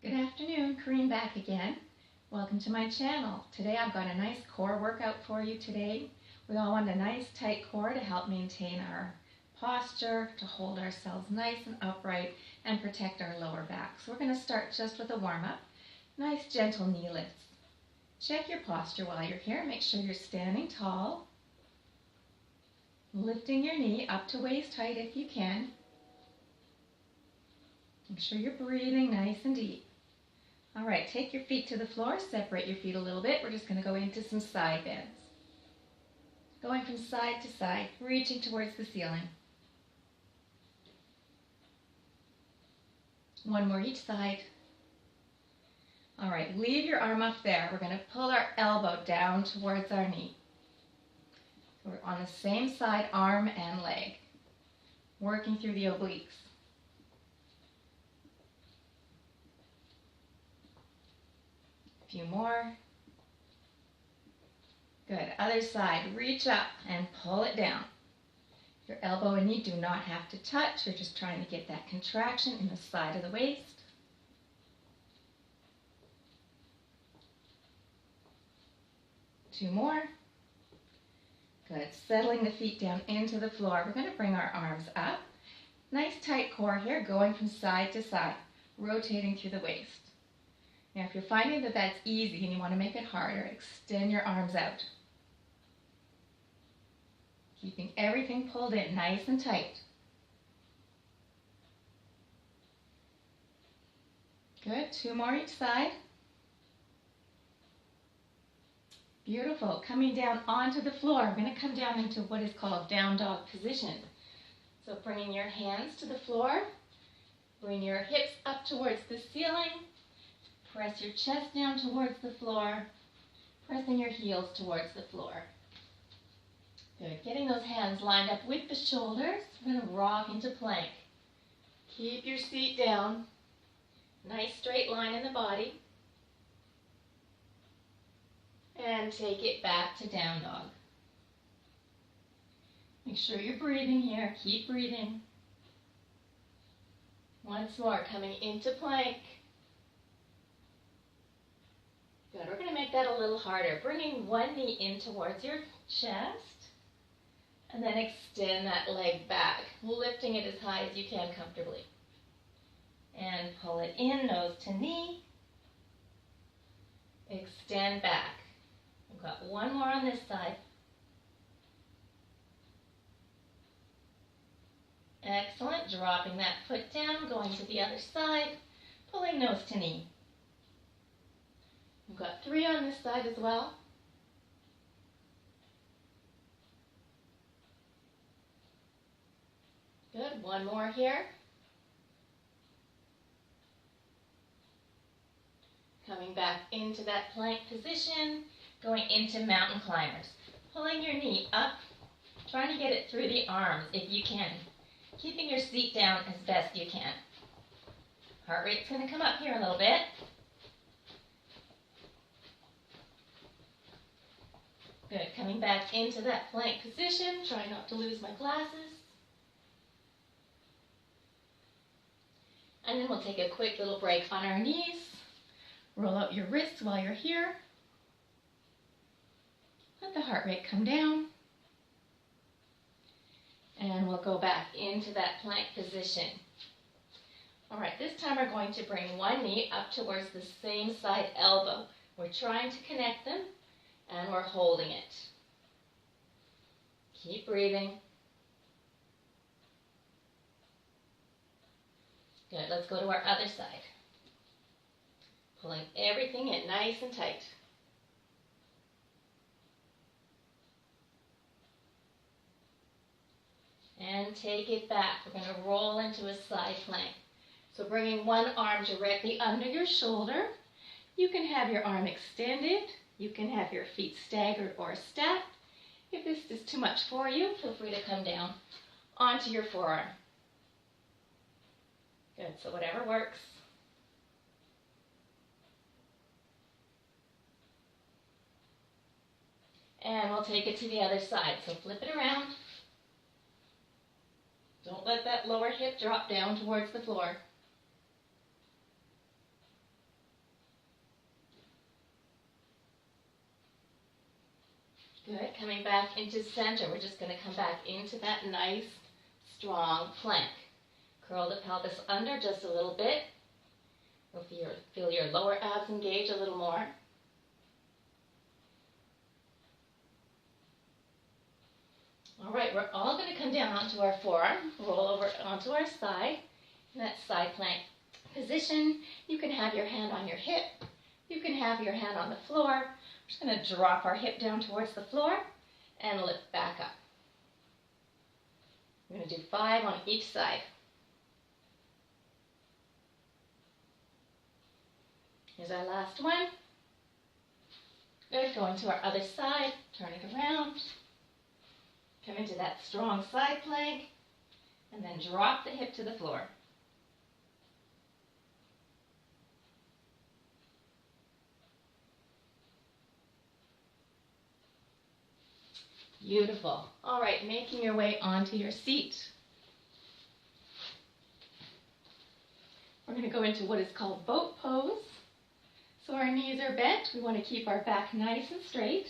Good afternoon, Corinne back again. Welcome to my channel. Today I've got a nice core workout for you today. We all want a nice tight core to help maintain our posture, to hold ourselves nice and upright and protect our lower back. So we're going to start just with a warm-up. Nice gentle knee lifts. Check your posture while you're here. Make sure you're standing tall. Lifting your knee up to waist height if you can. Make sure you're breathing nice and deep. All right, take your feet to the floor, separate your feet a little bit. We're just going to go into some side bends. Going from side to side, reaching towards the ceiling. One more each side. All right, leave your arm up there. We're going to pull our elbow down towards our knee. So we're on the same side, arm and leg, working through the obliques. A few more. Good. Other side, reach up and pull it down. Your elbow and knee do not have to touch. You're just trying to get that contraction in the side of the waist. Two more. Good. Settling the feet down into the floor. We're going to bring our arms up. Nice tight core here, going from side to side, rotating through the waist. Now, if you're finding that that's easy and you want to make it harder, extend your arms out. Keeping everything pulled in nice and tight. Good. Two more each side. Beautiful. Coming down onto the floor. We're going to come down into what is called down dog position. So bringing your hands to the floor. Bring your hips up towards the ceiling. Press your chest down towards the floor. Pressing your heels towards the floor. Good. Getting those hands lined up with the shoulders. We're going to rock into plank. Keep your seat down. Nice straight line in the body. And take it back to down dog. Make sure you're breathing here. Keep breathing. Once more, coming into plank. Good. We're going to make that a little harder. Bringing one knee in towards your chest. And then extend that leg back, lifting it as high as you can comfortably. And pull it in, nose to knee. Extend back. We've got one more on this side. Excellent. Dropping that foot down, going to the other side, pulling nose to knee. We've got three on this side as well. Good. One more here. Coming back into that plank position, going into mountain climbers. Pulling your knee up, trying to get it through the arms if you can. Keeping your seat down as best you can. Heart rate's going to come up here a little bit. Good. Coming back into that plank position. Try not to lose my glasses. And then we'll take a quick little break on our knees. Roll out your wrists while you're here. Let the heart rate come down. And we'll go back into that plank position. All right, this time we're going to bring one knee up towards the same side elbow. We're trying to connect them, and we're holding it. Keep breathing. Good, let's go to our other side. Pulling everything in nice and tight. And take it back. We're going to roll into a side plank. So bringing one arm directly under your shoulder. You can have your arm extended. You can have your feet staggered or stacked. If this is too much for you, feel free to come down onto your forearm. Good, so whatever works. And we'll take it to the other side. So flip it around. Don't let that lower hip drop down towards the floor. Good. Coming back into center. We're just going to come back into that nice, strong plank. Curl the pelvis under just a little bit. Feel your lower abs engage a little more. All right, we're all going to come down onto our forearm, roll over onto our side. In that side plank position, you can have your hand on your hip. You can have your hand on the floor. We're just going to drop our hip down towards the floor and lift back up. We're going to do 5 on each side. Here's our last one. Good. Going to our other side, turn it around. Come into that strong side plank, and then drop the hip to the floor. Beautiful. All right, making your way onto your seat. We're going to go into what is called boat pose. So our knees are bent. We want to keep our back nice and straight.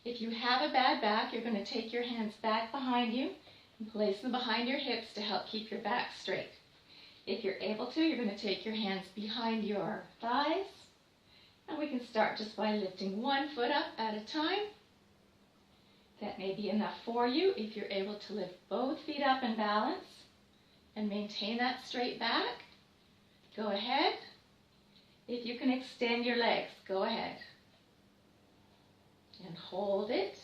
If you have a bad back, you're going to take your hands back behind you and place them behind your hips to help keep your back straight. If you're able to, you're going to take your hands behind your thighs. And we can start just by lifting one foot up at a time. That may be enough for you if you're able to lift both feet up and balance and maintain that straight back. Go ahead. If you can extend your legs, go ahead. And hold it.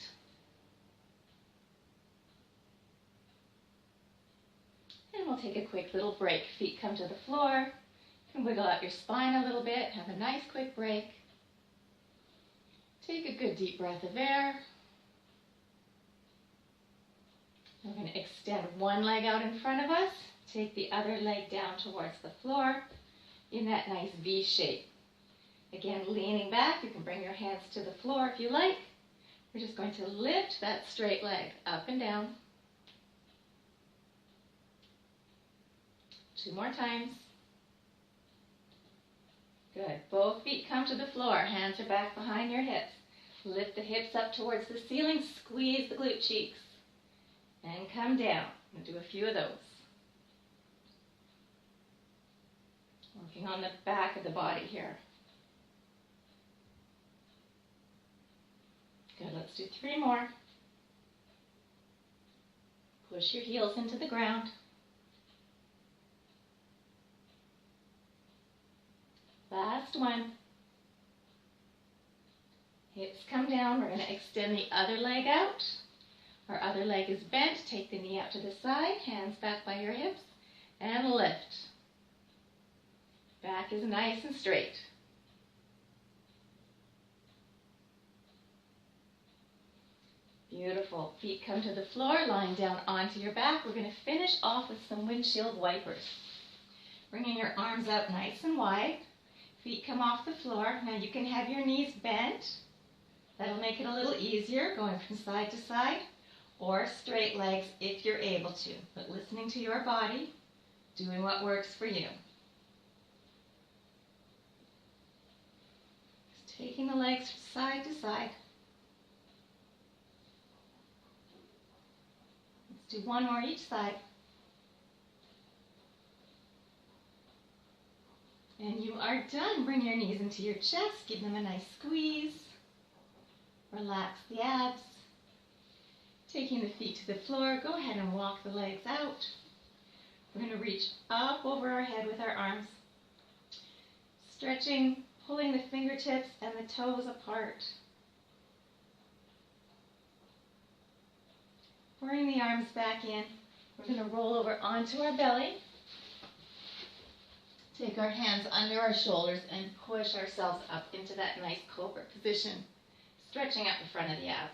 And we'll take a quick little break. Feet come to the floor. You can wiggle out your spine a little bit. Have a nice quick break. Take a good deep breath of air. We're going to extend one leg out in front of us. Take the other leg down towards the floor in that nice V shape. Again, leaning back, you can bring your hands to the floor if you like. We're just going to lift that straight leg up and down. 2 more times. Good. Both feet come to the floor. Hands are back behind your hips. Lift the hips up towards the ceiling. Squeeze the glute cheeks. And come down. We'll do a few of those. Working on the back of the body here. Good, let's do 3 more. Push your heels into the ground. Last one. Hips come down. We're going to extend the other leg out. Our other leg is bent. Take the knee out to the side. Hands back by your hips. And lift. Back is nice and straight. Beautiful. Feet come to the floor, lying down onto your back. We're going to finish off with some windshield wipers. Bringing your arms out nice and wide. Feet come off the floor. Now you can have your knees bent. That'll make it a little easier going from side to side, or straight legs if you're able to. But listening to your body, doing what works for you. Just taking the legs side to side. Do 1 more each side. And you are done. Bring your knees into your chest. Give them a nice squeeze. Relax the abs. Taking the feet to the floor, go ahead and walk the legs out. We're going to reach up over our head with our arms. Stretching, pulling the fingertips and the toes apart. Bring the arms back in. We're going to roll over onto our belly. Take our hands under our shoulders and push ourselves up into that nice cobra position, stretching out the front of the abs.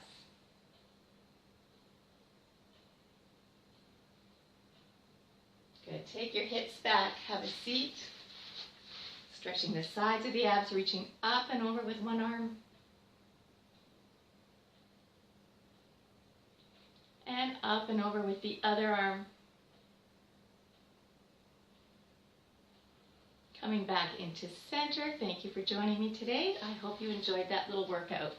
Good. Take your hips back. Have a seat. Stretching the sides of the abs, reaching up and over with one arm. And up and over with the other arm. Coming back into center. Thank you for joining me today. I hope you enjoyed that little workout.